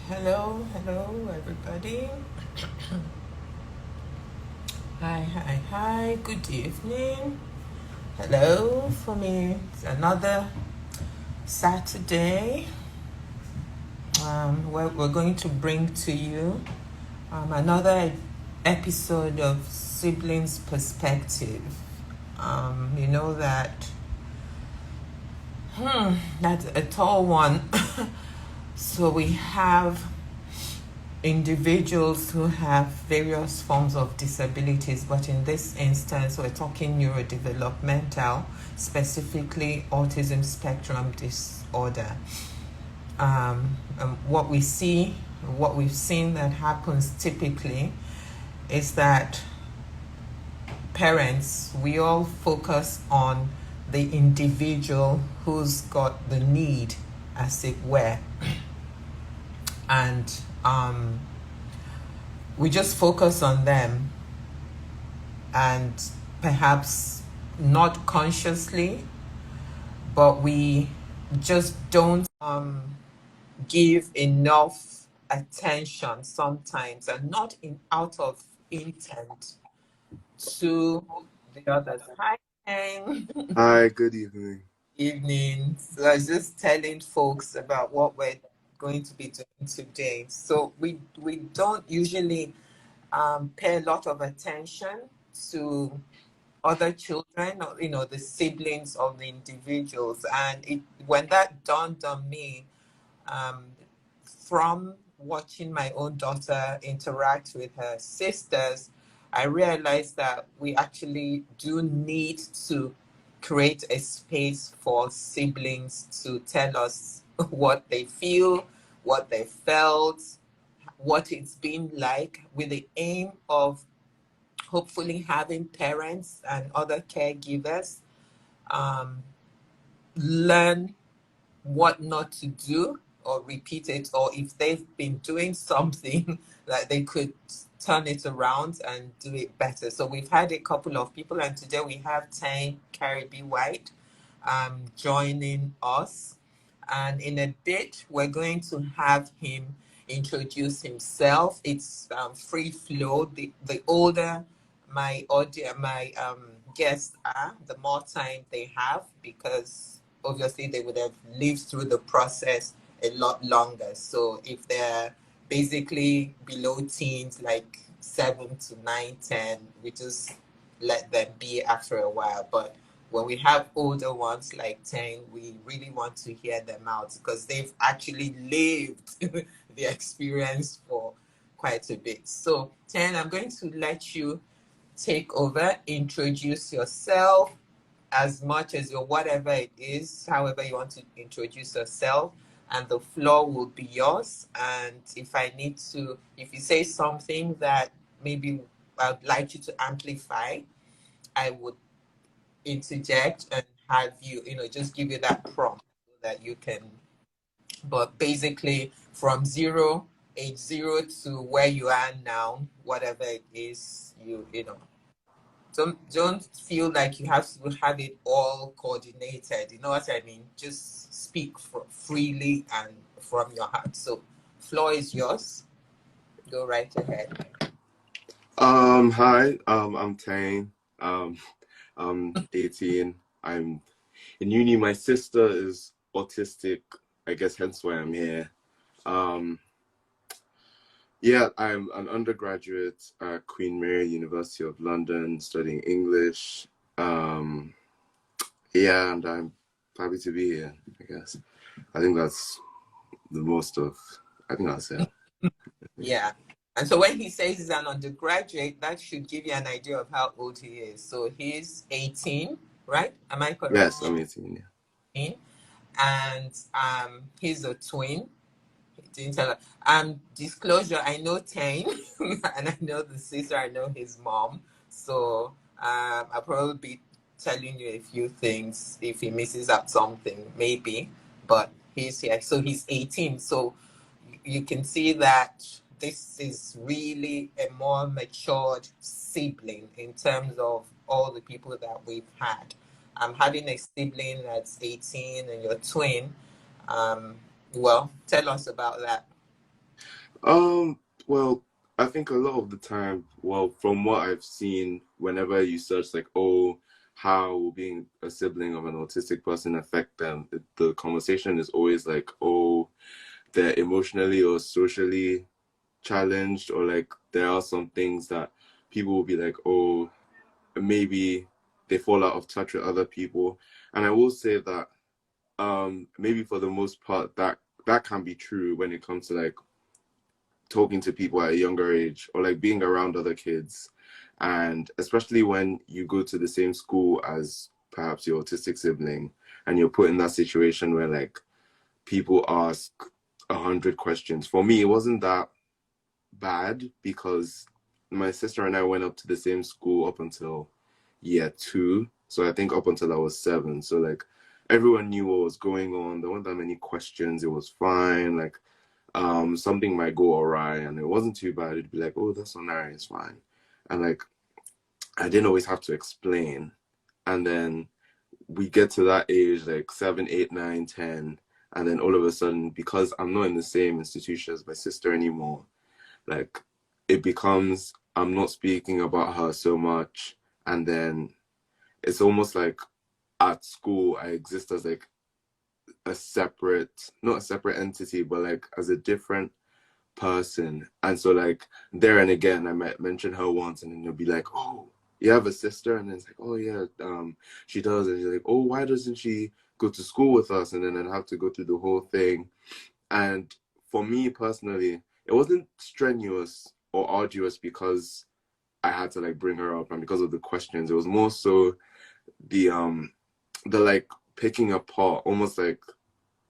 Hello, everybody. Hi. Good evening. Hello, for me, it's another Saturday. We're going to bring to you another episode of Siblings Perspective. You know that that's a tall one. So we have individuals who have various forms of disabilities, but in this instance, we're talking neurodevelopmental, specifically autism spectrum disorder. What we've seen that happens typically is that parents, we all focus on the individual who's got the need, as it were, and we just focus on them, and perhaps not consciously, but we just don't give enough attention sometimes, and not out of intent, to the others. Hi, Ken. Hi, good evening. Evening. So I was just telling folks about what we're going to be doing today. So we don't usually pay a lot of attention to other children, or the siblings of the individuals. And when that dawned on me, um, from watching my own daughter interact with her sisters, I realized that we actually do need to create a space for siblings to tell us what they feel, what they felt, what it's been like, with the aim of hopefully having parents and other caregivers um, learn what not to do or repeat it, or if they've been doing something that they could turn it around and do it better. So we've had a couple of people, and today we have Tein Karibi-Whyte joining us. And in a bit, we're going to have him introduce himself. It's free flow. The older my guests are, the more time they have, because obviously they would have lived through the process a lot longer. So if they're basically below teens, like 7 to 9, 10, we just let them be after a while. But when we have older ones like 10, we really want to hear them out, because they've actually lived the experience for quite a bit. So 10, I'm going to let you take over, introduce yourself as much as your whatever it is, however you want to introduce yourself, and the floor will be yours. And if you say something that maybe I'd like you to amplify, I would interject and have you, just give you that prompt so that you can. But basically, from age zero to where you are now, whatever it is, don't feel like you have to have it all coordinated. You know what I mean? Just speak freely and from your heart. So, floor is yours. Go right ahead. Hi, I'm Tein. I'm 18. I'm in uni. My sister is autistic, I guess, hence why I'm here. Yeah, I'm an undergraduate at Queen Mary University of London studying English. Yeah, and I'm happy to be here, I guess. I think that's I think that's it. Yeah. And so when he says he's an undergraduate, that should give you an idea of how old he is. So he's 18, right? Am I correct? Yes, I'm 18, yeah. 18. And he's a twin. Didn't tell her. Disclosure, I know Tane and I know the sister, I know his mom. So I'll probably be telling you a few things if he misses out something, maybe. But he's here. So he's 18. So you can see that this is really a more matured sibling in terms of all the people that we've had. Having a sibling that's 18 and your twin, well, tell us about that. Well, I think a lot of the time, well, from what I've seen, whenever you search like, oh, how will being a sibling of an autistic person affect them, the conversation is always like, oh, they're emotionally or socially challenged, or like there are some things that people will be like, oh, maybe they fall out of touch with other people. And I will say that maybe for the most part that can be true when it comes to like talking to people at a younger age or like being around other kids, and especially when you go to the same school as perhaps your autistic sibling and you're put in that situation where like people ask 100 questions. For me, it wasn't that bad because my sister and I went up to the same school up until year two. So I think up until I was 7. So like everyone knew what was going on. There weren't that many questions. It was fine. Like something might go awry and it wasn't too bad. It'd be like, oh, that's not nice, it's fine. And like I didn't always have to explain. And then we get to that age, like 7, 8, 9, 10, and then all of a sudden, because I'm not in the same institution as my sister anymore, like it becomes I'm not speaking about her so much. And then it's almost like at school I exist as like a separate, not a separate entity, but like as a different person. And so like there and again I might mention her once and then they'll be like, oh, you have a sister? And then it's like, oh yeah, she does. And you're like, oh, why doesn't she go to school with us? And then I'd have to go through the whole thing. And for me personally, it wasn't strenuous or arduous because I had to like bring her up and because of the questions. It was more so the like picking apart, almost like,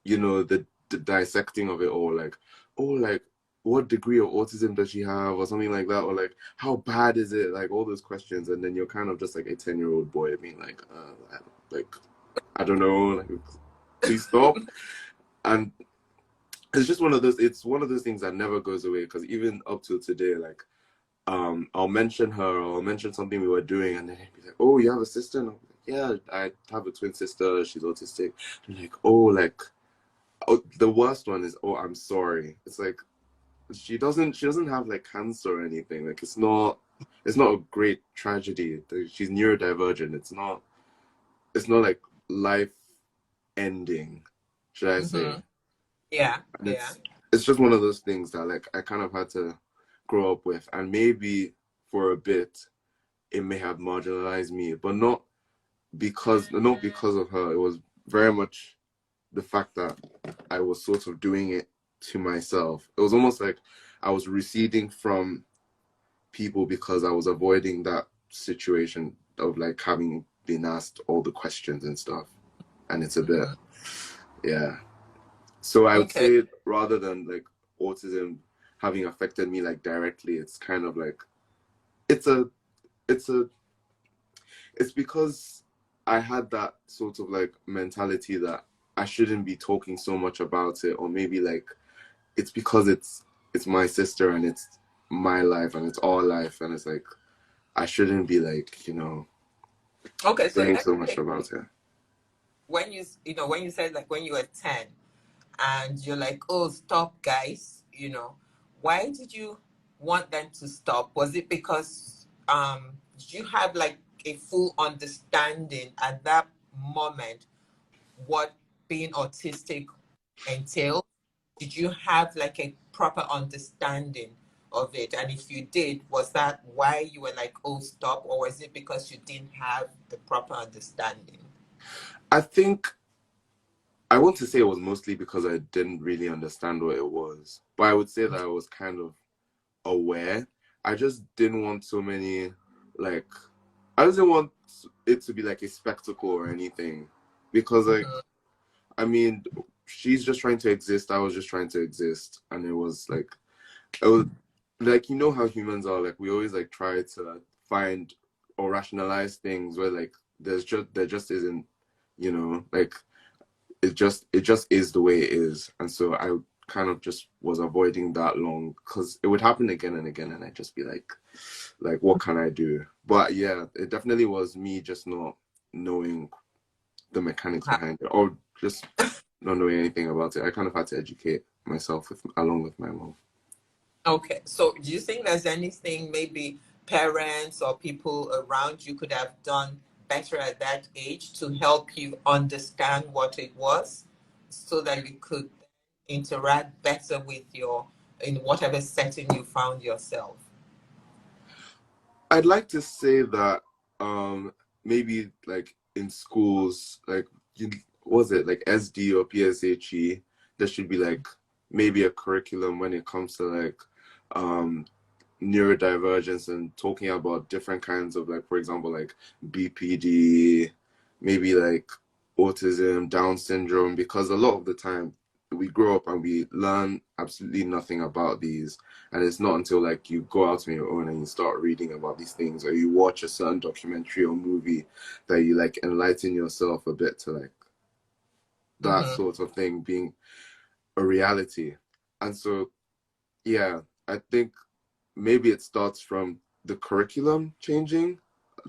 you know, the dissecting of it all, like, oh, like what degree of autism does she have or something like that, or like how bad is it, like all those questions. And then you're kind of just like a 10-year-old boy being like like I don't know, like please stop. And it's just one of those, it's one of those things that never goes away, because even up till today, like I'll mention her or I'll mention something we were doing and then he'd be like, oh, you have a sister? And I'm like, yeah, I have a twin sister, she's autistic. And like, oh, like, oh, the worst one is, oh, I'm sorry. It's like she doesn't have like cancer or anything. Like it's not a great tragedy. She's neurodivergent. It's not like life ending, should I say. Mm-hmm. Yeah, And yeah. it's just one of those things that like I kind of had to grow up with, and maybe for a bit it may have marginalized me, but not because of her. It was very much the fact that I was sort of doing it to myself. It was almost like I was receding from people because I was avoiding that situation of like having been asked all the questions and stuff. And it's a bit, Mm-hmm. yeah. So I would Okay. say rather than like autism having affected me like directly, it's kind of like it's a it's a it's because I had that sort of like mentality that I shouldn't be talking so much about it, or maybe like it's because it's my sister and it's my life and it's our life, and it's like I shouldn't be like, Okay, so saying let's so much say about it. when when you said like when you were 10 and you're like, oh, stop, guys, why did you want them to stop? Was it because did you have like a full understanding at that moment what being autistic entails? Did you have like a proper understanding of it? And if you did, was that why you were like, oh, stop? Or was it because you didn't have the proper understanding? I think I want to say it was mostly because I didn't really understand what it was, but I would say that I was kind of aware. I just didn't want so many, like, I didn't want it to be like a spectacle or anything, because like, Mm-hmm. I mean, she's just trying to exist. I was just trying to exist, and it was like, you know how humans are. Like we always like try to find or rationalize things where like there just isn't, like it just is the way it is. And so I kind of just was avoiding that long because it would happen again and again, and I'd just be like what can I do? But yeah, it definitely was me just not knowing the mechanics behind it, or just not knowing anything about it. I kind of had to educate myself along with my mom. Okay, so do you think there's anything maybe parents or people around you could have done better at that age to help you understand what it was so that you could interact better with your, in whatever setting you found yourself? I'd like to say that maybe like in schools, like you, was it like SD or PSHE, there should be like maybe a curriculum when it comes to like um neurodivergence and talking about different kinds of like, for example, like BPD, maybe like autism, Down syndrome, because a lot of the time we grow up and we learn absolutely nothing about these. And it's not until like you go out on your own and you start reading about these things or you watch a certain documentary or movie that you like enlighten yourself a bit to like that Mm-hmm. sort of thing being a reality. And so, yeah, I think maybe it starts from the curriculum changing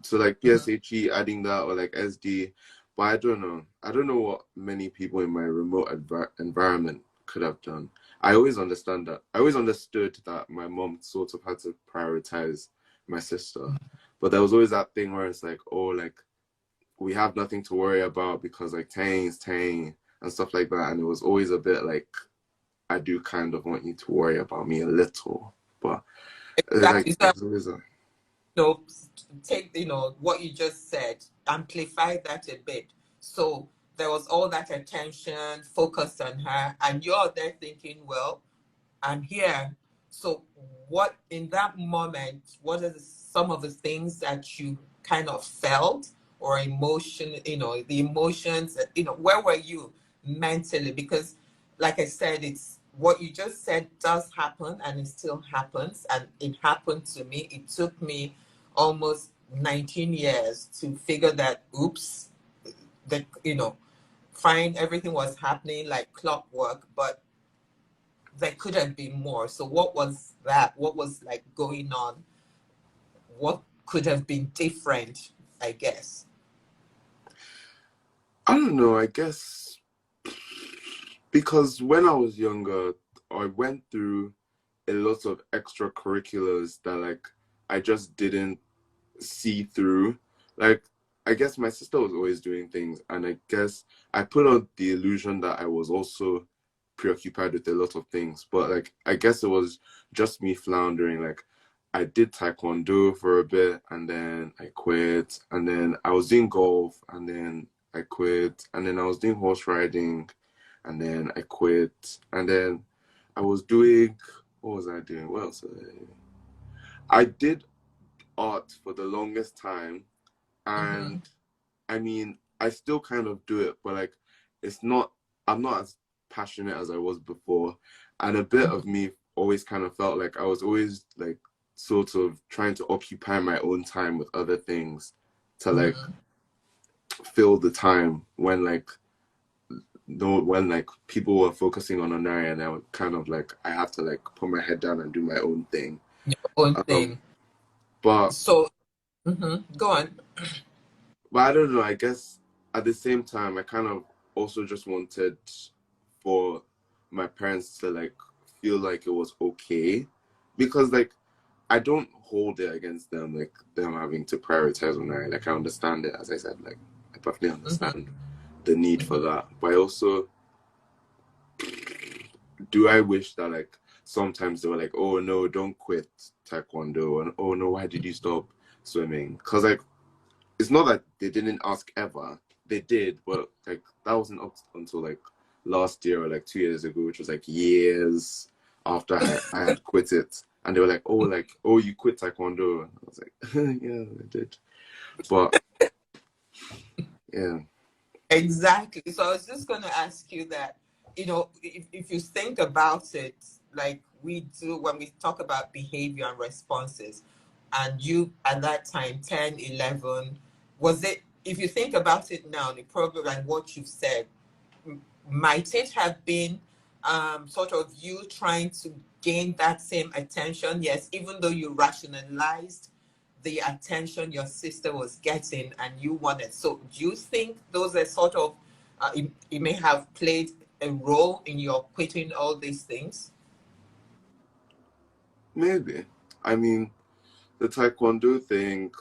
to like Mm-hmm. PSHE adding that or like SD. But I don't know. I don't know what many people in my remote environment could have done. I always understand that. I always understood that my mom sort of had to prioritize my sister. But there was always that thing where it's like, oh, like we have nothing to worry about because like Tain's Tain and stuff like that. And it was always a bit like, I do kind of want you to worry about me a little. But like Exactly. So, there's always a know, take, what you just said, amplify that a bit. So there was all that attention focused on her, and you're there thinking, well, I'm here. So what in that moment, what are some of the things that you kind of felt or emotion, the emotions, where were you mentally? Because like I said, it's what you just said does happen and it still happens. And it happened to me. It took me almost 19 years to figure that, oops, that, fine, everything was happening like clockwork, but there could have been more. So what was that? What was like going on? What could have been different, I guess? I don't know, I guess because when I was younger, I went through a lot of extracurriculars that like I just didn't see through. Like I guess my sister was always doing things and I guess I put on the illusion that I was also preoccupied with a lot of things. But like I guess it was just me floundering. Like I did taekwondo for a bit and then I quit. And then I was doing golf and then I quit. And then I was doing horse riding and then I quit. And then I was doing, what was I doing? What else? I did art for the longest time. Mm-hmm. And I mean, I still kind of do it, but like it's not, I'm not as passionate as I was before. And a bit of me always kind of felt like I was always like sort of trying to occupy my own time with other things to like Mm-hmm. fill the time when like no when like people were focusing on an area and I was kind of like I have to like put my head down and do my own thing. Your own Um thing. but So, go on. but I don't know, I guess at the same time I kind of also just wanted for my parents to like feel like it was okay because like I don't hold it against them like them having to prioritize on I like I understand it as I said like I perfectly Mm-hmm. understand the need for Mm-hmm. that but I also do I wish that like sometimes they were like oh no don't quit taekwondo and oh no why did you stop swimming because like it's not that they didn't ask ever. They did, but like that wasn't up until like last year or like 2 years ago, which was like years after I had quit it. And they were like, oh, you quit Taekwondo. And I was like, yeah, I did. But yeah. Exactly. So I was just going to ask you that, if you think about it, like we do when we talk about behavior and responses, and you at that time, 10, 11, was it, if you think about it now, the problem like what you've said, might it have been sort of you trying to gain that same attention? Yes, even though you rationalized the attention your sister was getting and you wanted. So do you think those are sort of, it may have played a role in your quitting all these things? maybe. I mean, the taekwondo thing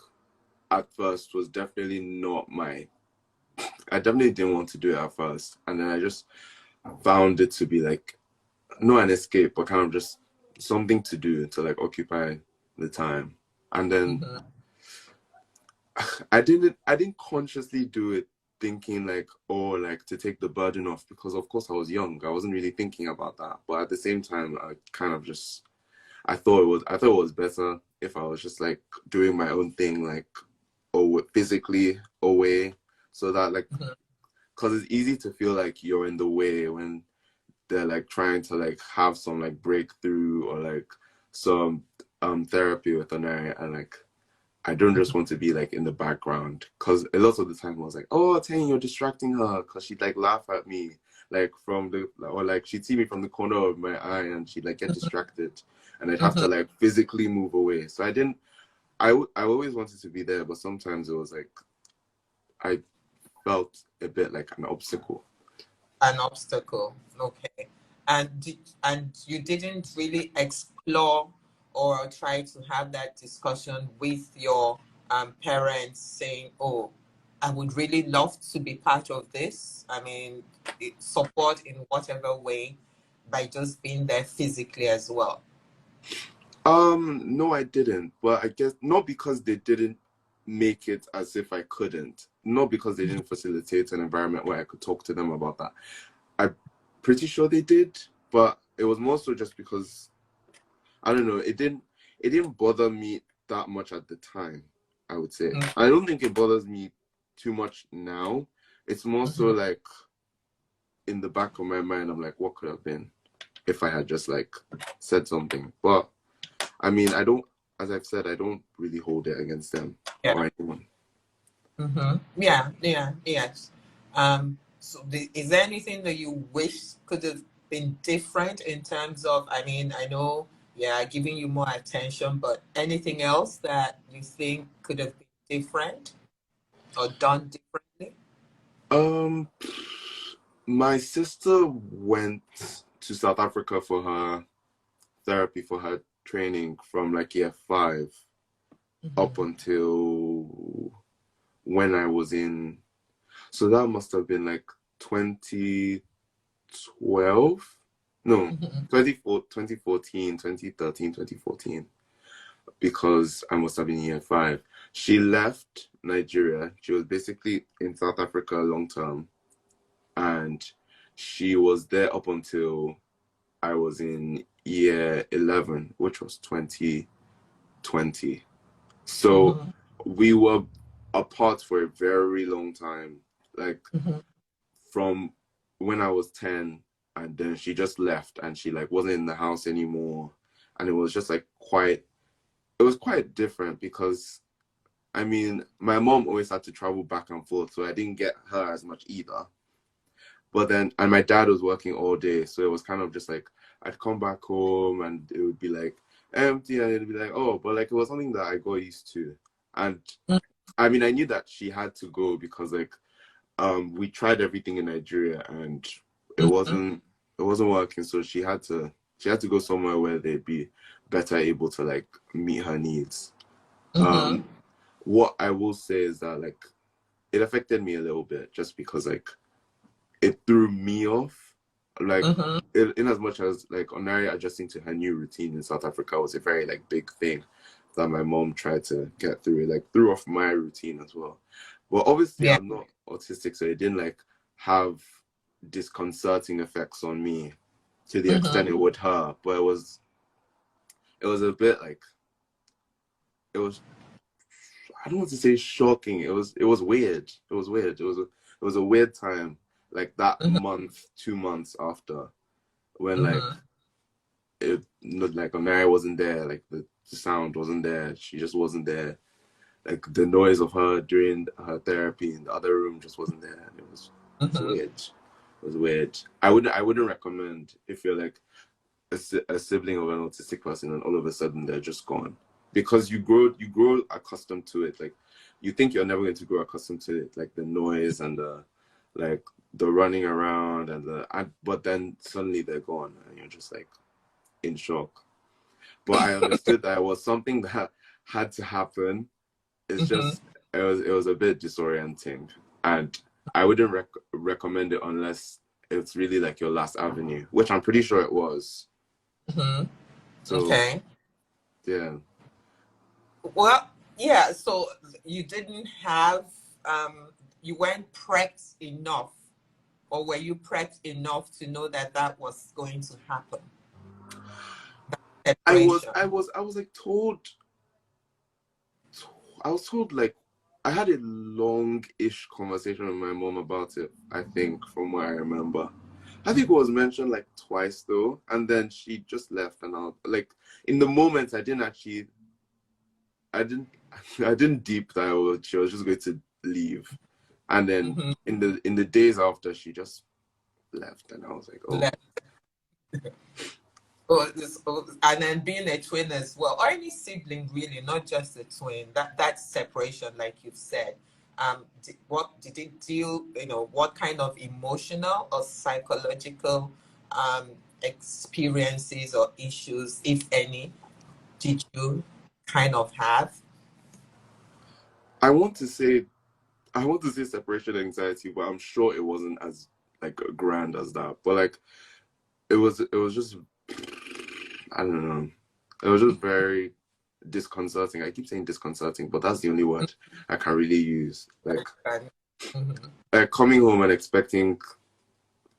at first was definitely not my. I definitely didn't want to do it at first, and then I just found it to be like not an escape, but kind of just something to do to like occupy the time. And then Mm-hmm. I didn't consciously do it thinking like, oh, like to take the burden off, because of course I was young. I wasn't really thinking about that. But at the same time, I kind of just I thought it was better if I was just like doing my own thing, like physically away, so that like, Mm-hmm. because it's easy to feel like you're in the way when they're like trying to like have some like breakthrough or like some therapy with an area, and like I don't just want to be like in the background, because a lot of the time I was like, oh, Tein, you're distracting her, because she'd like laugh at me like from the, or like she'd see me from the corner of my eye and she'd like get distracted, and I'd have Mm-hmm. to like physically move away. So I didn't. I always wanted to be there, but sometimes it was like I felt a bit like an obstacle. An obstacle. Okay. And you didn't really explore or try to have that discussion with your parents saying, oh, I would really love to be part of this. I mean, support in whatever way by just being there physically as well. No, I didn't. But I guess not because they didn't make it as if I couldn't. Not because they didn't facilitate an environment where I could talk to them about that. I'm pretty sure they did, but it was more so just because I don't know, it didn't bother me that much at the time, I would say. Mm-hmm. I don't think it bothers me too much now. It's more so Mm-hmm. like in the back of my mind, I'm like, what could have been if I had just like said something. But I mean, I don't, as I've said, I don't really hold it against them Yeah. or anyone. Mm-hmm. Yeah. Yeah. Yes. So is there anything that you wish could have been different in terms of, I mean, I know, yeah, giving you more attention, but anything else that you think could have been different or done differently? Um, my sister went to South Africa for her therapy, for her training from like year five up Mm-hmm. until when I was in, so that must have been like 2012. No, Mm-hmm. 2014, 2013, 2014, because I must have been year five. She left Nigeria. She was basically in South Africa long term, and she was there up until I was in year 11, which was 2020. So Mm-hmm. we were apart for a very long time, like Mm-hmm. from when I was 10, and then she just left and she like wasn't in the house anymore. And it was just like it was quite different because I mean, my mom always had to travel back and forth, so I didn't get her as much either. But then, and my dad was working all day, so it was kind of just like I'd come back home and it would be like empty, and it'd be like, oh, but like it was something that I got used to. And I mean, I knew that she had to go because like we tried everything in Nigeria and it Mm-hmm. wasn't it wasn't working, so she had to go somewhere where they'd be better able to like meet her needs. Mm-hmm. What I will say is that like it affected me a little bit just because like it threw me off. Like Mm-hmm. in as much as like Onari adjusting to her new routine in South Africa was a very like big thing that my mom tried to get through. It like threw off my routine as well. But obviously Yeah. I'm not autistic, so it didn't like have disconcerting effects on me to the extent Mm-hmm. it would her. But it was a bit like it was I don't want to say shocking. It was weird. It was weird. It was a weird time. Like that Mm-hmm. month, 2 months after, when like Mm-hmm. it looked like Mary wasn't there, like the sound wasn't there. She just wasn't there. Like the noise of her during her therapy in the other room just wasn't there. And it was Mm-hmm. weird. It was weird. I wouldn't recommend if you're like a sibling of an autistic person and all of a sudden they're just gone, because you grow accustomed to it. Like you think you're never going to grow accustomed to it, like the noise and the like the running around but then suddenly they're gone and you're just like in shock. but I understood that it was something that had to happen. It's Mm-hmm. just it was a bit disorienting, and I wouldn't recommend it unless it's really like your last avenue, which I'm pretty sure it was. Mm-hmm. So Okay. yeah. Well, yeah, so you didn't have, you weren't prepped enough, or were you prepped enough to know that that was going to happen? Separation. I was like I was told like I had a long-ish conversation with my mom about it, I think, from what I remember. I think it was mentioned like twice though, and then she just left and I like in the moment I didn't I didn't deep that she was just going to leave. And then Mm-hmm. in the days after she just left and I was like, oh. And then being a twin as well, or any sibling really, not just a twin. That separation, like you've said, what did it deal? You know, what kind of emotional or psychological experiences or issues, if any, did you kind of have? I want to say separation anxiety, but I'm sure it wasn't as like grand as that. But like it was just I don't know. It was just very disconcerting. I keep saying disconcerting, but that's the only word I can really use. Mm-hmm. Like coming home and expecting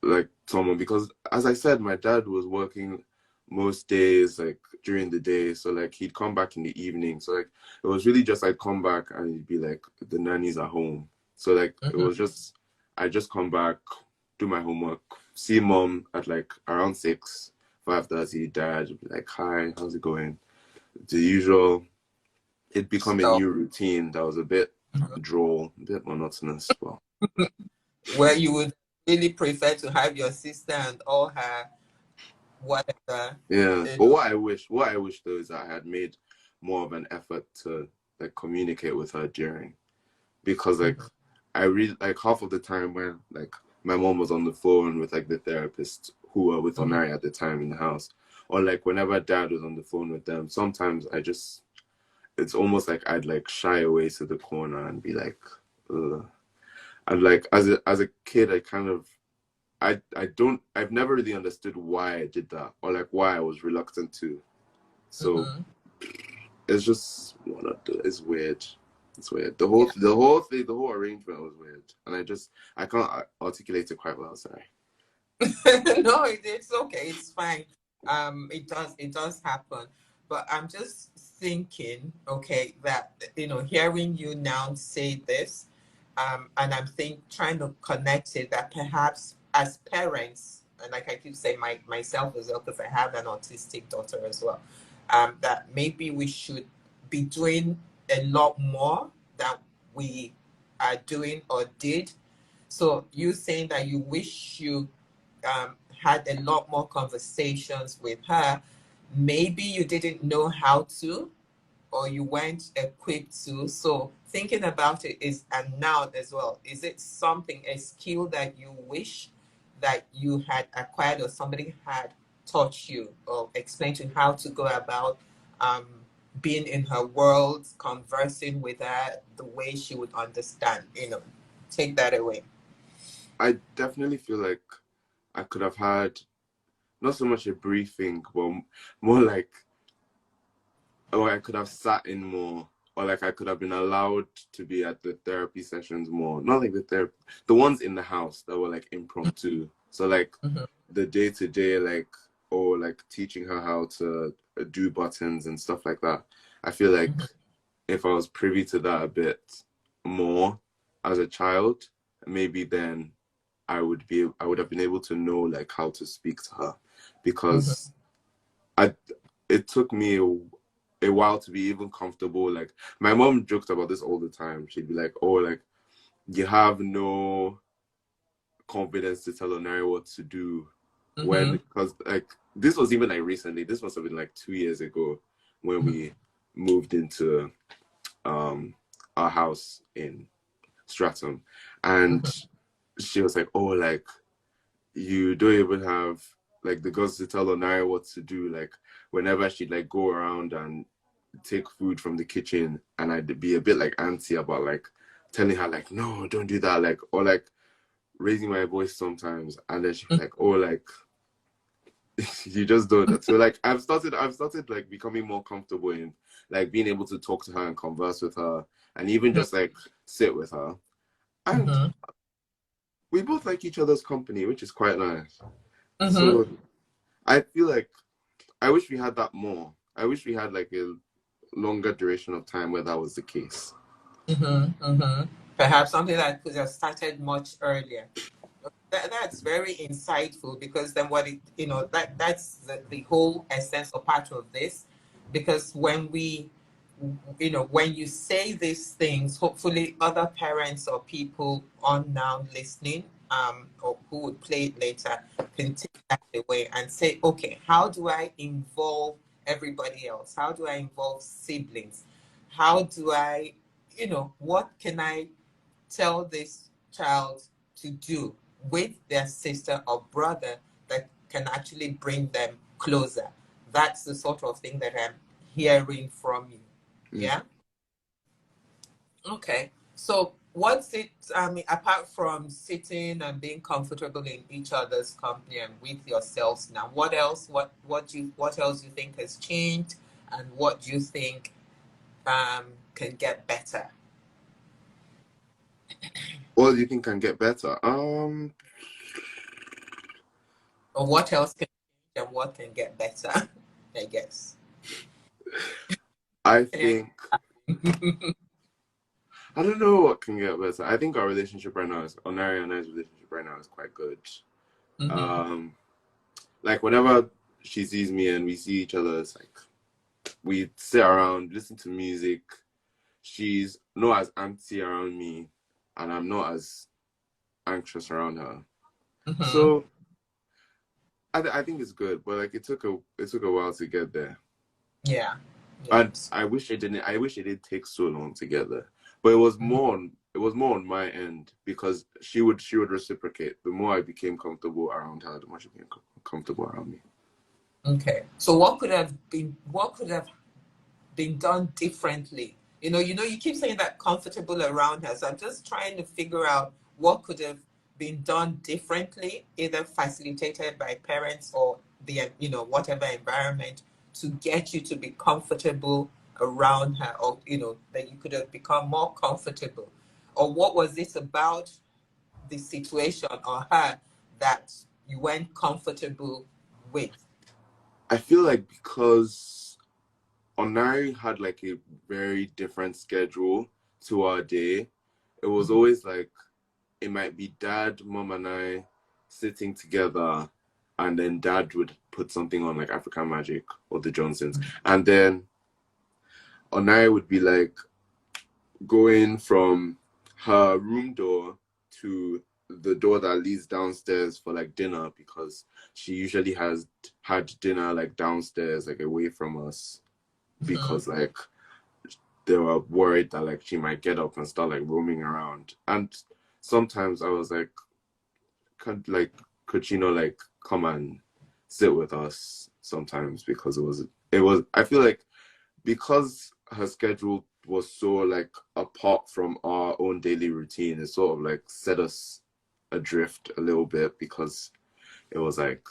like someone, because as I said, my dad was working most days like during the day, so like he'd come back in the evening. So like it was really just I'd come back and he'd be like the nanny's at home. So like it Mm-hmm. was just I just come back, do my homework, see mom at like around 6, 5:30. Dad would be like, hi, how's it going? The usual. It'd become a So, new routine that was a bit droll, a bit monotonous. But where you would really prefer to have your sister and all her whatever, yeah, you but know. what I wish though is that I had made more of an effort to like communicate with her during, because like Mm-hmm. I really like half of the time when like my mom was on the phone with like the therapist who were with Mm-hmm. Onari at the time in the house, or like whenever dad was on the phone with them, sometimes I just it's almost like I'd like shy away to the corner and be like, ugh. And like as a kid, I kind of I've never really understood why I did that or like why I was reluctant to. So Mm-hmm. it's just one of the it's weird. It's weird. Yeah. The whole thing, the whole arrangement was weird, and I can't articulate it quite well. Sorry. No, it's okay. It's fine. It does happen. But I'm just thinking, okay, that hearing you now say this, and trying to connect it that perhaps as parents, and like I keep saying, myself as well, because I have an autistic daughter as well, that maybe we should be doing a lot more than we are doing or did. So you saying that you wish you had a lot more conversations with her. Maybe you didn't know how to, or you weren't equipped to. So thinking about it is, and now as well, is it something, a skill that you wish that you had acquired or somebody had taught you or explained to you how to go about um, being in her world, conversing with her the way she would understand, take that away. I definitely feel like I could have had not so much a briefing, but more like or I could have sat in more, or like I could have been allowed to be at the therapy sessions more. Not like the ones in the house that were like impromptu. So like Mm-hmm. the day to day, like or like teaching her how to do buttons and stuff like that. I feel like Mm-hmm. if I was privy to that a bit more as a child, maybe then I would have been able to know like how to speak to her, Mm-hmm. because I it took me a while to be even comfortable. Like my mom joked about this all the time. She'd be like, "Oh, like you have no confidence to tell Onari what to do," when Mm-hmm. because like this was even like recently. This must have been like 2 years ago when we moved into um our house in Stratham, and she was like, "Oh, like you don't even have like the guts to tell Onari what to do. Like whenever she'd like go around and take food from the kitchen, and I'd be a bit like antsy about like telling her like, no, don't do that, like, or like raising my voice sometimes, and then she'd be like, oh, like you just do that. So like I've started like becoming more comfortable in like being able to talk to her and converse with her, and even just like sit with her. And Mm-hmm. we both like each other's company, which is quite nice. Mm-hmm. So I feel like I wish we had that more. I wish we had like a longer duration of time where that was the case. Mm-hmm. Mm-hmm. Perhaps something that could have started much earlier. That's very insightful, because then what it, that's the whole essence or part of this. Because when we, when you say these things, hopefully other parents or people on now listening, or who would play it later, can take that away and say, okay, how do I involve everybody else? How do I involve siblings? How do I, what can I tell this child to do with their sister or brother that can actually bring them closer? That's the sort of thing that I'm hearing from you. Mm. Yeah? Okay. So what's it, I mean, apart from sitting and being comfortable in each other's company and with yourselves now, what else, what else you think has changed, and what do you think can get better? What do you think can get better? Or what else can change and what can get better, I guess. I think I don't know what can get better. I think our relationship right now is Onari and I's relationship right now is quite good. Mm-hmm. Um, like whenever she sees me and we see each other, it's like we sit around, listen to music. She's not as antsy around me, and I'm not as anxious around her. Mm-hmm. So I think it's good, but like it took a while to get there. Yeah. Yeah. And I wish it didn't. I wish it didn't take so long to get there. But it was more on my end, because she would reciprocate. The more I became comfortable around her, the more she became comfortable around me. Okay. So what could have been done differently? You keep saying that comfortable around her. So I'm just trying to figure out what could have been done differently, either facilitated by parents or the, whatever environment, to get you to be comfortable around her, or, that you could have become more comfortable. Or what was it about the situation or her that you weren't comfortable with? I feel like because Onari had like a very different schedule to our day, it was Mm-hmm. always like it might be dad, mom, and I sitting together, and then dad would put something on like African Magic or the Johnsons, and then Onari would be like going from her room door to the door that leads downstairs for like dinner, because she usually has had dinner like downstairs, like away from us, Mm-hmm. because like they were worried that like she might get up and start like roaming around. And sometimes I was like, could she not like come and sit with us sometimes, because it was I feel like because her schedule was so like apart from our own daily routine, it sort of like set us adrift a little bit, because it was like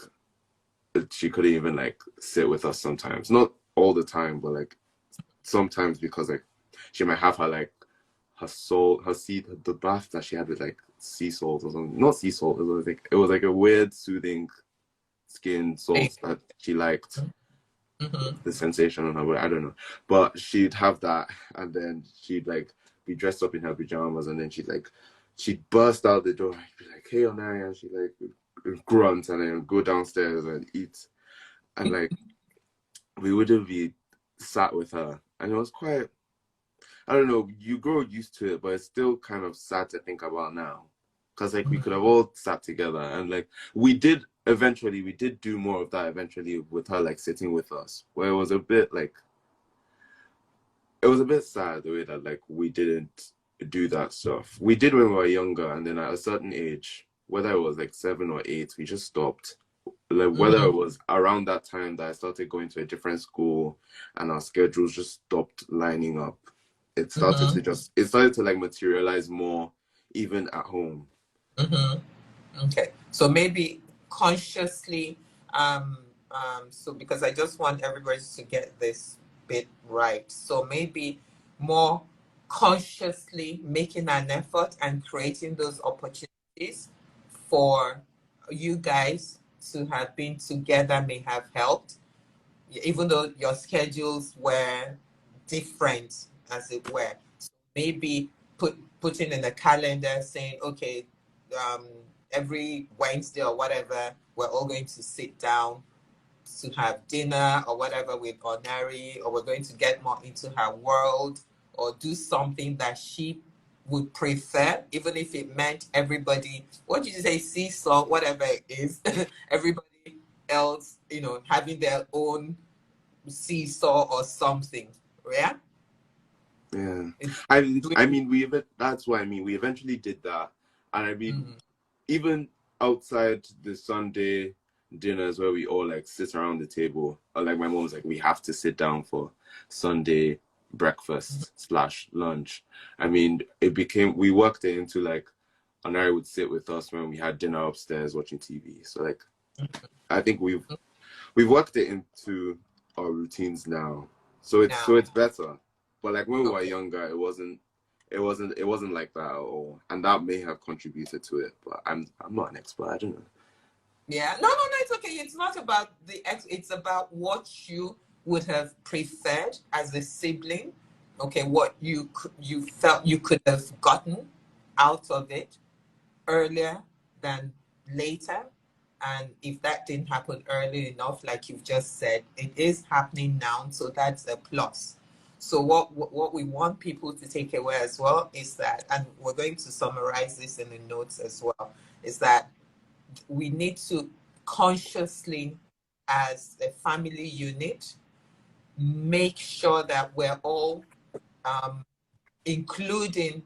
she couldn't even like sit with us sometimes, not all the time, but like sometimes, because like she might have her sea, the bath that she had with like sea salt or something, not sea salt, it was like a weird soothing skin Thing. salt that she liked, Mm-hmm. the sensation on her body. I don't know. But she'd have that, and then she'd like be dressed up in her pajamas, and then she'd burst out the door and be like, "Hey, Onaya," and she'd like grunt and then go downstairs and eat. And like we wouldn't be sat with her. And it was quite, I don't know, you grow used to it, but it's still kind of sad to think about now. Because like we could have all sat together, and like we did do more of that eventually, with her like sitting with us, where it was a bit sad the way that like we didn't do that stuff. We did when we were younger, and then at a certain age, whether it was like 7 or 8, we just stopped. like whether Mm-hmm. it was around that time that I started going to a different school and our schedules just stopped lining up. Mm-hmm. It started to like materialize more even at home. Mm-hmm. Okay, so maybe consciously, so because I just want everybody to get this bit right. So maybe more consciously making an effort and creating those opportunities for you guys to have been together may have helped, even though your schedules were different, as it were. So maybe putting in a calendar saying, okay, um, every Wednesday or whatever, we're all going to sit down to have dinner or whatever with Onari, or we're going to get more into her world or do something that she would prefer, even if it meant everybody, what did you say, seesaw, whatever it is, everybody else, having their own seesaw or something. Yeah. Yeah. It's I doing. mean, that's what I mean. We eventually did that. And I mean, Mm, even outside the Sunday dinners where we all like sit around the table, or like my mom's like, we have to sit down for Sunday breakfast slash lunch. I mean, we worked it into like, Anari would sit with us when we had dinner upstairs watching TV. So like, I think we've worked it into our routines now. So now. it's better. But like when we were Okay. younger, it wasn't like that at all. And that may have contributed to it, but I'm not an expert. I don't know. Yeah. No, no, no. It's okay. It's not about the ex. It's about what you would have preferred as a sibling. Okay, what you felt you could have gotten out of it earlier than later. And if that didn't happen early enough, like you've just said, it is happening now. So that's a plus. So what we want people to take away as well is that, and we're going to summarize this in the notes as well, is that we need to consciously, as a family unit, make sure that we're all um, including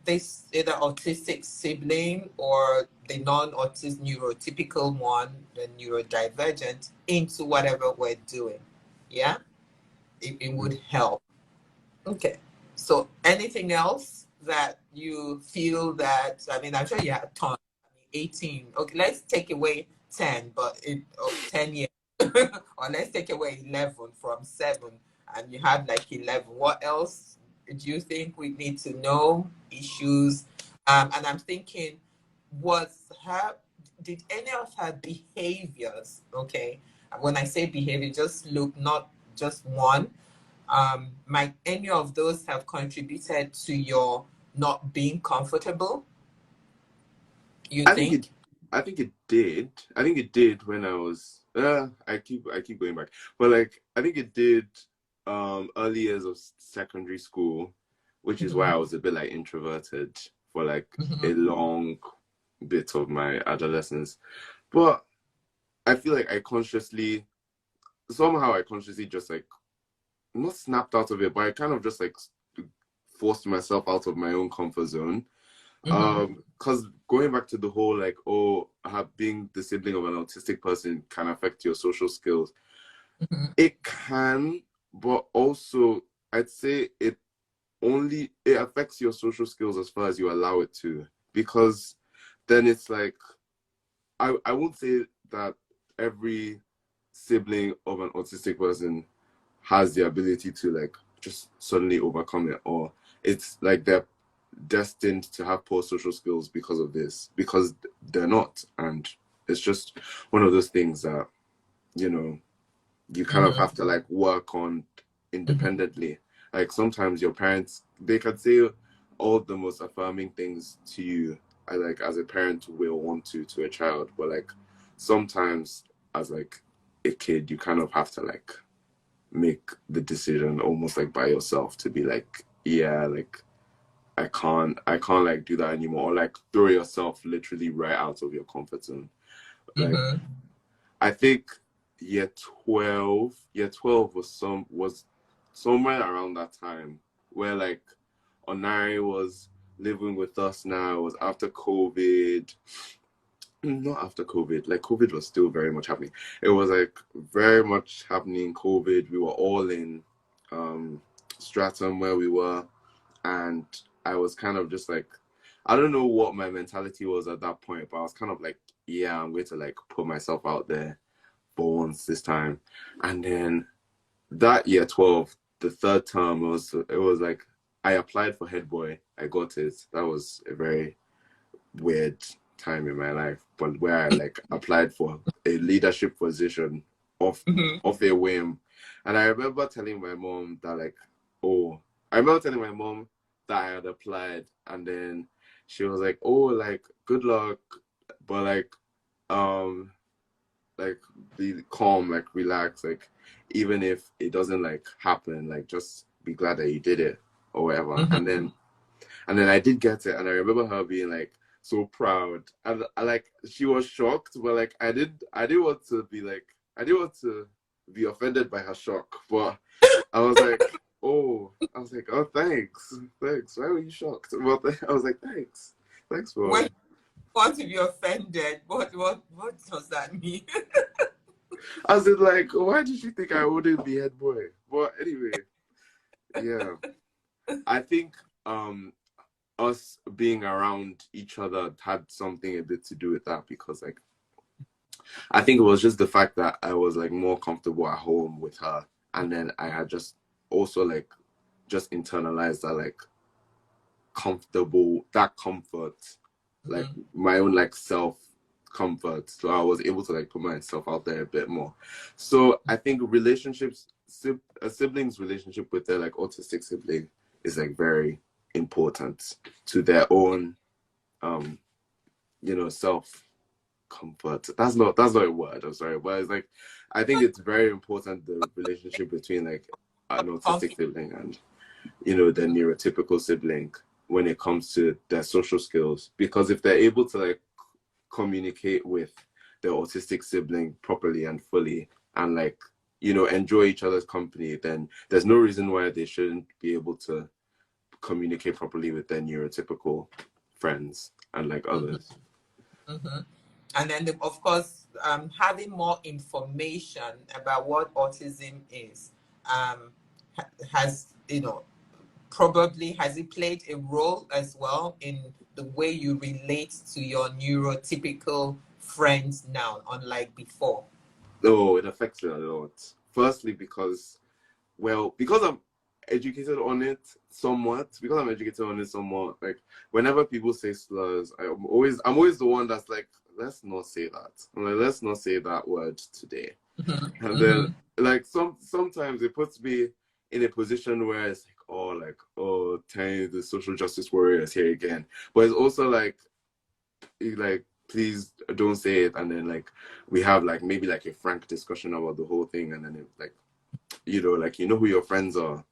this either autistic sibling or the non-autistic neurotypical one, the neurodivergent, into whatever we're doing. Yeah, it would help. Okay. So anything else that you feel that, I mean, I'm sure you have a ton. I mean, 18. Okay, let's take away 10, but 10 years. Or let's take away 11 from 7, and you have like 11. What else do you think we need to know? Issues. And I'm thinking, her, did any of her behaviors, okay? When I say behavior, just look, not just one, might any of those have contributed to your not being comfortable, you I think it think? I think it did. I think it did when I was I keep going back. But like I think it did early years of secondary school, which is why Mm-hmm. I was a bit like introverted for like Mm-hmm. a long bit of my adolescence. But I feel like I consciously just like not snapped out of it, but I kind of just like forced myself out of my own comfort zone. Mm-hmm. Because going back to the whole like, oh, being the sibling of an autistic person can affect your social skills. Mm-hmm. It can, but also I'd say it affects your social skills as far as you allow it to. Because then it's like I won't say that every sibling of an autistic person has the ability to like just suddenly overcome it, or it's like they're destined to have poor social skills because of this, because they're not. And it's just one of those things that you know you kind of Mm-hmm. have to like work on Mm-hmm. independently. Like sometimes your parents, they could say all the most affirming things to you, like as a parent will want to a child, but like sometimes as like a kid you kind of have to like make the decision almost like by yourself to be like, yeah, like I can't like do that anymore, or like throw yourself literally right out of your comfort zone. Like Mm-hmm. I think year 12 was somewhere around that time where like Onari was living with us now. It was after COVID. not after COVID. Like COVID was still very much happening. It was like very much happening. COVID. We were all in stratum where we were, and I was kind of just like, I don't know what my mentality was at that point, but I was kind of like, yeah, I'm going to like put myself out there for once this time. And then that year 12, the third term, it was like I applied for head boy. I got it. That was a very weird time in my life, but where I like applied for a leadership position off Mm-hmm. off a whim. And I remember telling my mom that like, oh, I remember telling my mom that I had applied, and then she was like, oh, like good luck, but um like be calm, like relax, like even if it doesn't like happen, like just be glad that you did it or whatever. Mm-hmm. And then I did get it, and I remember her being like so proud, and I like she was shocked, but like I didn't want to be like I didn't want to be offended by her shock, but I was like, oh, thanks. Why were you shocked? Well, I was like, thanks When for. you want to be offended, what does that mean? I was like, why did you think I wouldn't be head boy? But anyway, yeah, I think us being around each other had something a bit to do with that, because like I think it was just the fact that I was like more comfortable at home with her, and then I had just also like just internalized that like that comfort, like Mm-hmm. my own like self comfort. So I was able to like put myself out there a bit more. So I think a sibling's relationship with their like autistic sibling is like very important to their own self comfort. That's not a word, I'm sorry, but it's like I think it's very important, the relationship between like an autistic Coffee. sibling and the neurotypical sibling when it comes to their social skills, because if they're able to like communicate with their autistic sibling properly and fully, and like enjoy each other's company, then there's no reason why they shouldn't be able to communicate properly with their neurotypical friends and like others. Mm-hmm. And then, of course, having more information about what autism is has, probably has it played a role as well in the way you relate to your neurotypical friends now, unlike before? Oh, it affects it a lot. Firstly, because I'm educated on it somewhat. Like whenever people say slurs, I'm always the one that's like, let's not say that. I'm like, let's not say that word today. Mm-hmm. And then Mm-hmm. like sometimes it puts me in a position where it's like, oh, Tein, the social justice warrior is here again. But it's also like please don't say it, and then like we have like maybe like a frank discussion about the whole thing, and then it, like like who your friends are,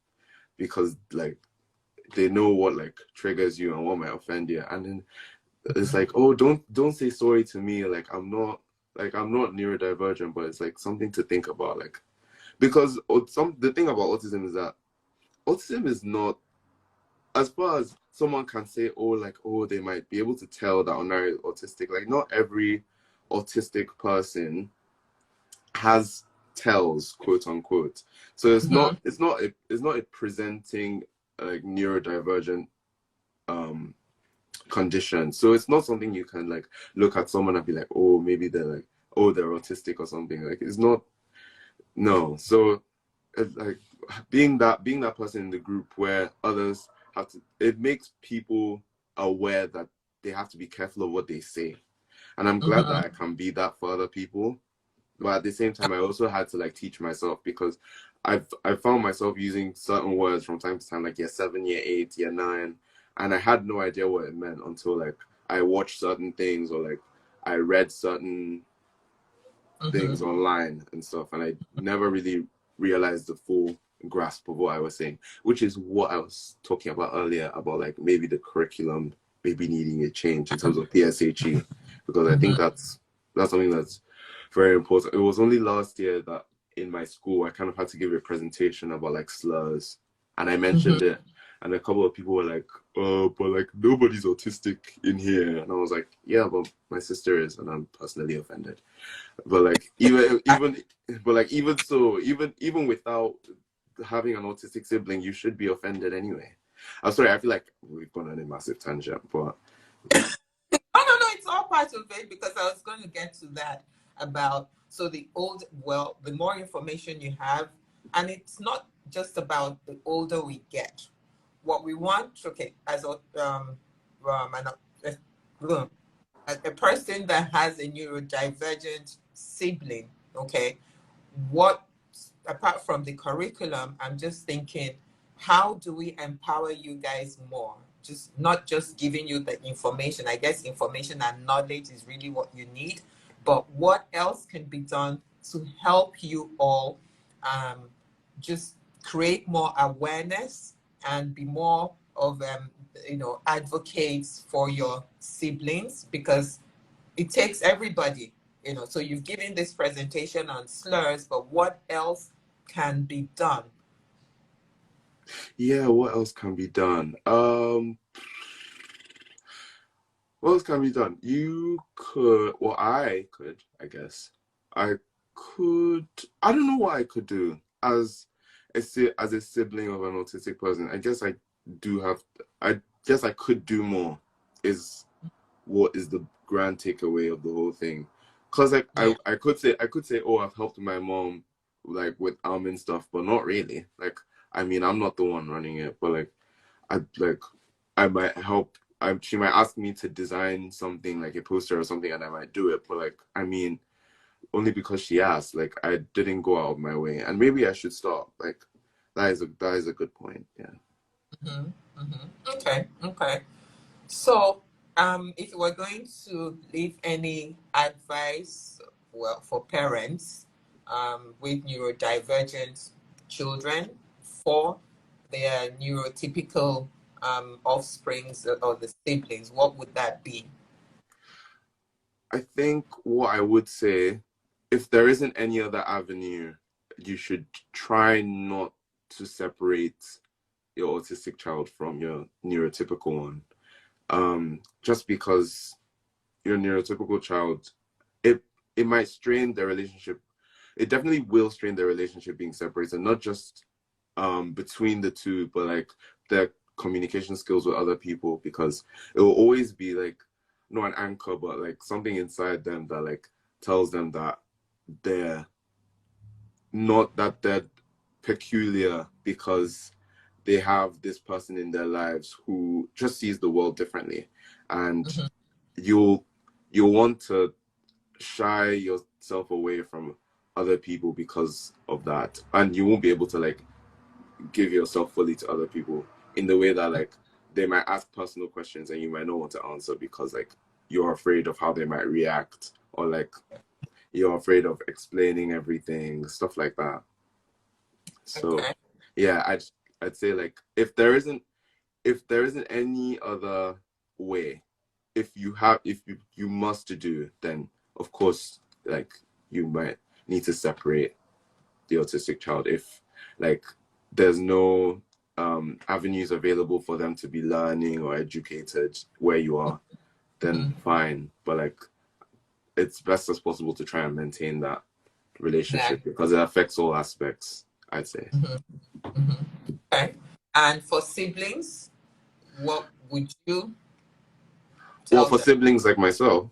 because like they know what like triggers you and what might offend you, and then it's like, oh, don't say sorry to me, like I'm not neurodivergent, but it's like something to think about, like because the thing about autism is that autism is not, as far as someone can say, oh, like, oh, they might be able to tell that Onari is autistic. Like, not every autistic person has tells, quote unquote. So it's not a presenting like neurodivergent um condition. So it's not something you can like look at someone and be like, oh, maybe they're like, oh, they're autistic or something. Like, it's not. No. So it's like being that person in the group where others have to, it makes people aware that they have to be careful of what they say. And I'm glad that Mm-hmm. I can be that for other people. But at the same time, I also had to like teach myself, because I found myself using certain words from time to time, like year 7, year 8, year 9, and I had no idea what it meant until like I watched certain things, or like I read certain Mm-hmm. things online and stuff, and I never really realized the full grasp of what I was saying, which is what I was talking about earlier, about like maybe the curriculum maybe needing a change in terms of PSHE, because I think Mm-hmm. that's something that's very important. It was only last year that in my school I kind of had to give a presentation about like slurs, and I Mm-hmm. mentioned it, And a couple of people were like, "Oh, but like nobody's autistic in here," and I was like, "Yeah, but my sister is, and I'm personally offended." But like even so, even without having an autistic sibling, you should be offended anyway. I'm sorry, I feel like we've gone on a massive tangent, but Oh, no, no, it's all part of it because I was going to get to that about so the more information you have, and it's not just about the older we get. What we want, okay, as a, a person that has a neurodivergent sibling, okay, what apart from the curriculum, I'm just thinking, how do we empower you guys more? Just not just giving you the information. I guess information and knowledge is really what you need, but what else can be done to help you all um, just create more awareness and be more of advocates for your siblings because it takes everybody, so you've given this presentation on slurs, but what else can be done? yeah, what else can be done? What else can be done? You could, well, I could, I guess. I could, I don't know what I could do as a sibling of an autistic person. I guess I guess I could do more, is what is the grand takeaway of the whole thing. Cause like Yeah. I could say, oh, I've helped my mom like with admin stuff, but not really. Like, I mean, I'm not the one running it, but I like I might help. She might ask me to design something like a poster or something, and I might do it. But like, I mean, only because she asked. Like, I didn't go out of my way, and maybe I should stop. Like, that is a good point. Yeah. Hmm. Hmm. Okay. Okay. So, if you were going to leave any advice, well, for parents with neurodivergent children for their neurotypical offsprings or the siblings, what would that be? I think what I would say, if there isn't any other avenue, you should try not to separate your autistic child from your neurotypical one. Just because your neurotypical child, it it might strain their relationship. It definitely will strain their relationship being separated, not just between the two, but like their communication skills with other people, because it will always be like not an anchor, but like something inside them that like tells them that they're they're peculiar because they have this person in their lives who just sees the world differently, and Mhm. you'll you'll want to shy yourself away from other people because of that, and you won't be able to like give yourself fully to other people in the way that like they might ask personal questions and you might not want to answer because like you're afraid of how they might react, or like you're afraid of explaining everything, stuff like that. So Okay. yeah, I'd say like if there isn't any other way, if you must to do, then of course like you might need to separate the autistic child if like there's no avenues available for them to be learning or educated where you are, then Mhm. fine. But like it's best as possible to try and maintain that Yeah. relationship because it affects all aspects, I'd say. Mhm. Mhm. Okay. And for siblings, what would you Well, tell for them? siblings like myself,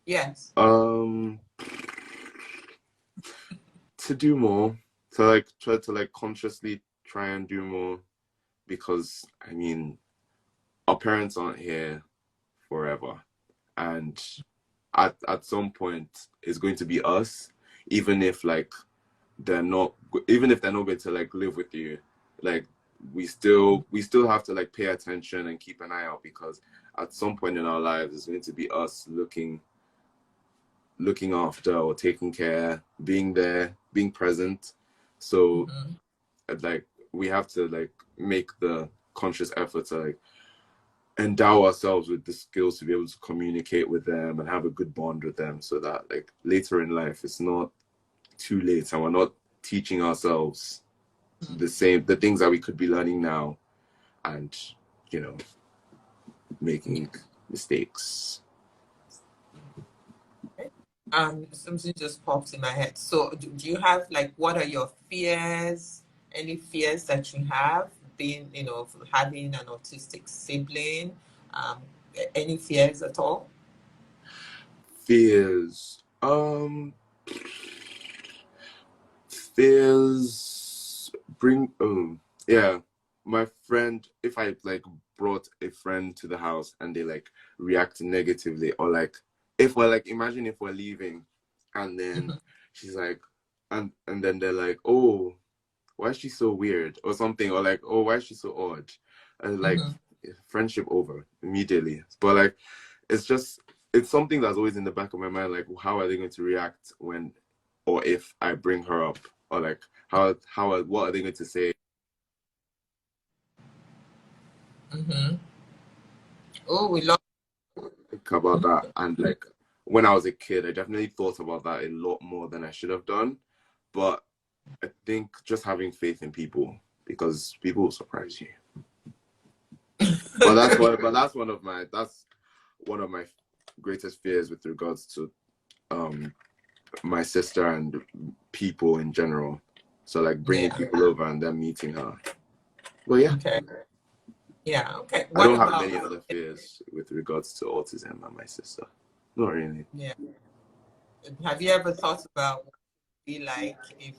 Yes. um to do more, to like try to like consciously try and do more, because I mean our parents aren't here forever, and at some point it's going to be us, even if like they're not even if they're not going to like live with you, like we still have to like pay attention and keep an eye out, because at some point in our lives it's going to be us looking after or taking care, being there, being present. So Mhm. like we have to like make the conscious effort to like endow ourselves with the skills to be able to communicate with them and have a good bond with them, so that like later in life it's not too late and we're not teaching ourselves the things that we could be learning now and, you know, making mistakes. Something just popped in my head. So do you have, like, what are your fears? Any fears that you have being, having an autistic sibling? Any fears at all? Fears. Fears bring yeah. My friend, if I like brought a friend to the house and they like react negatively, or like if we're like, imagine if we're leaving and then Mm-hmm. she's like, and then they're like, oh, why is she so weird or something, or like, oh, why is she so odd, and like Mm-hmm. friendship over immediately. But like it's just, it's something that's always in the back of my mind, like how are they going to react when or if I bring her up, or like what are they going to say Mm-hmm. Oh, we love. about that. And like when I was a kid, I definitely thought about that a lot more than I should have done. But I think just having faith in people, because people will surprise you. That's one of my greatest fears with regards to my sister and people in general. So like bringing Yeah. people over and then meeting her. But yeah, Okay. Yeah. Okay. I What don't have about? many other fears with regards to autism and my sister. Not really. Yeah. Have you ever thought about what it would be like if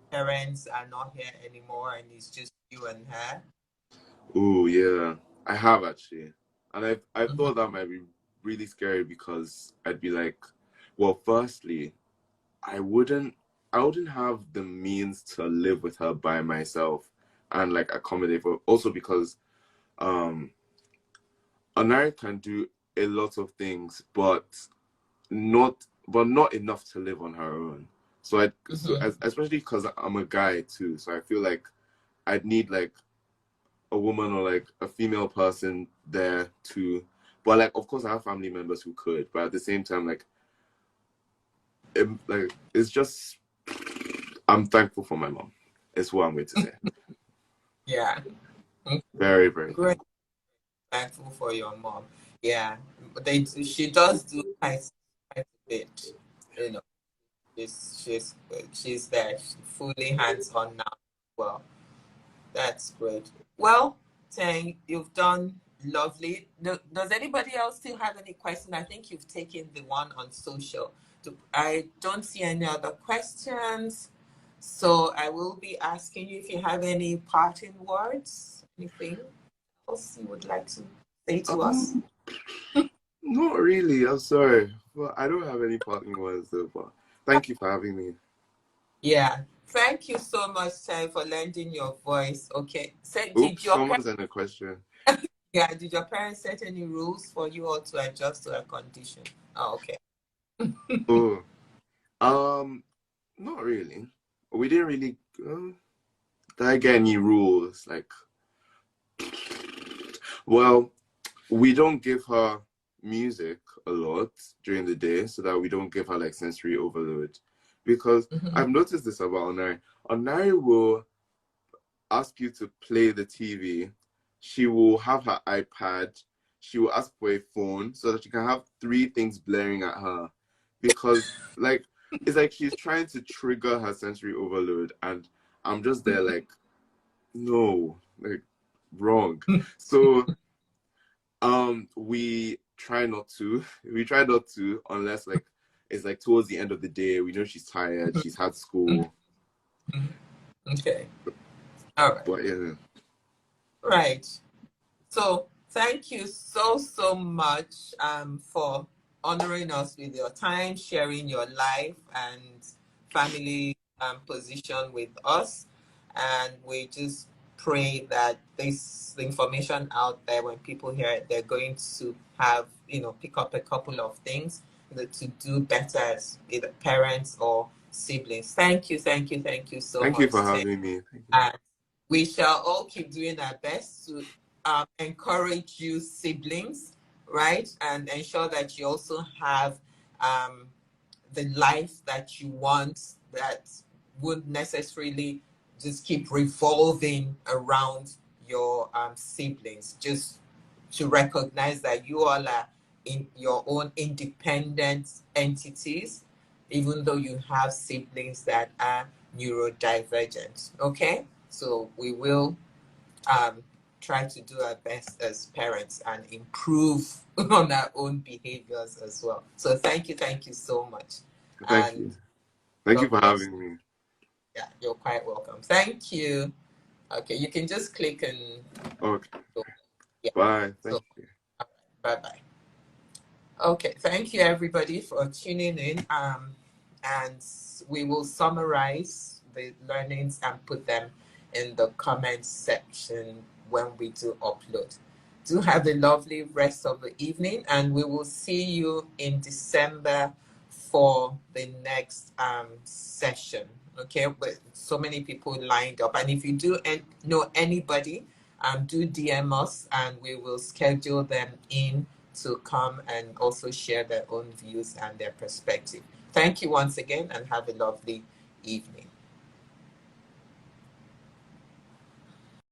parents are not here anymore and it's just you and her? Ooh, yeah, I have actually, and I Mm-hmm. thought that might be really scary, because I'd be like, well, firstly, I wouldn't I wouldn't have the means to live with her by myself and like accommodate for, also because um Anari can do a lot of things, not enough to live on her own. Mm-hmm. Especially because I'm a guy too, so I feel like I'd need like a woman or like a female person there too. But like, of course, I have family members who could, but at the same time, it's just, I'm thankful for my mom. Is what I'm going to say. Yeah. Very, very Great. thankful. Thankful for your mom. Yeah. She does do quite a bit. You know, she's there, fully hands on now. Well, that's great. Well, Tang, you've done lovely. Does anybody else still have any question? I think you've taken the one on social. I don't see any other questions. So I will be asking you if you have any parting words, anything else you would like to say to us? Um, Not really. I'm sorry, but I don't have any parting words so far. Thank you for having me. Yeah. Thank you so much, Tang, for lending your voice. Okay. So Oops, someone sent a question. did your parents set any rules for you all to adjust to a condition? Oh, okay. Oh, um, not really. We didn't really. Did I get any rules? Like, well, we don't give her music a lot during the day so that we don't give her like sensory overload. Because Mhm. I've noticed this about Onari. Onari will ask you to play the TV. She will have her iPad. She will ask for a phone so that she can have three things blaring at her. Because like it's like she's trying to trigger her sensory overload, and I'm just there like, no, like wrong. So we try not to, unless like it's like towards the end of the day, we know she's tired, she's had school. Okay. All right. But yeah, Right. So thank you so much for honoring us with your time, sharing your life and family position with us. And we just pray that this information out there, when people hear it, they're going to have, pick up a couple of things to do better as either parents or siblings. Thank you so thank you much, for Tim. having me. Thank you. And we shall all keep doing our best to encourage you siblings, right? And ensure that you also have um, the life that you want, that would necessarily just keep revolving around your siblings, just to recognize that you all are in your own independent entities, even though you have siblings that are neurodivergent. Okay, so we will try to do our best as parents and improve on our own behaviors as well. So thank you so much. Thank And you. Thank you God for bless having you. me. Yeah, you're quite welcome. Thank you. Okay, you can just click and Okay. go. Yeah. Bye. So, Thank you. bye bye. Okay, thank you everybody for tuning in. And we will summarize the learnings and put them in the comments section when we do upload. Do have a lovely rest of the evening, and we will see you in December for the next session. Okay, with so many people lined up, and if you do know anybody, do DM us, and we will schedule them in to come and also share their own views and their perspective. Thank you once again, and have a lovely evening.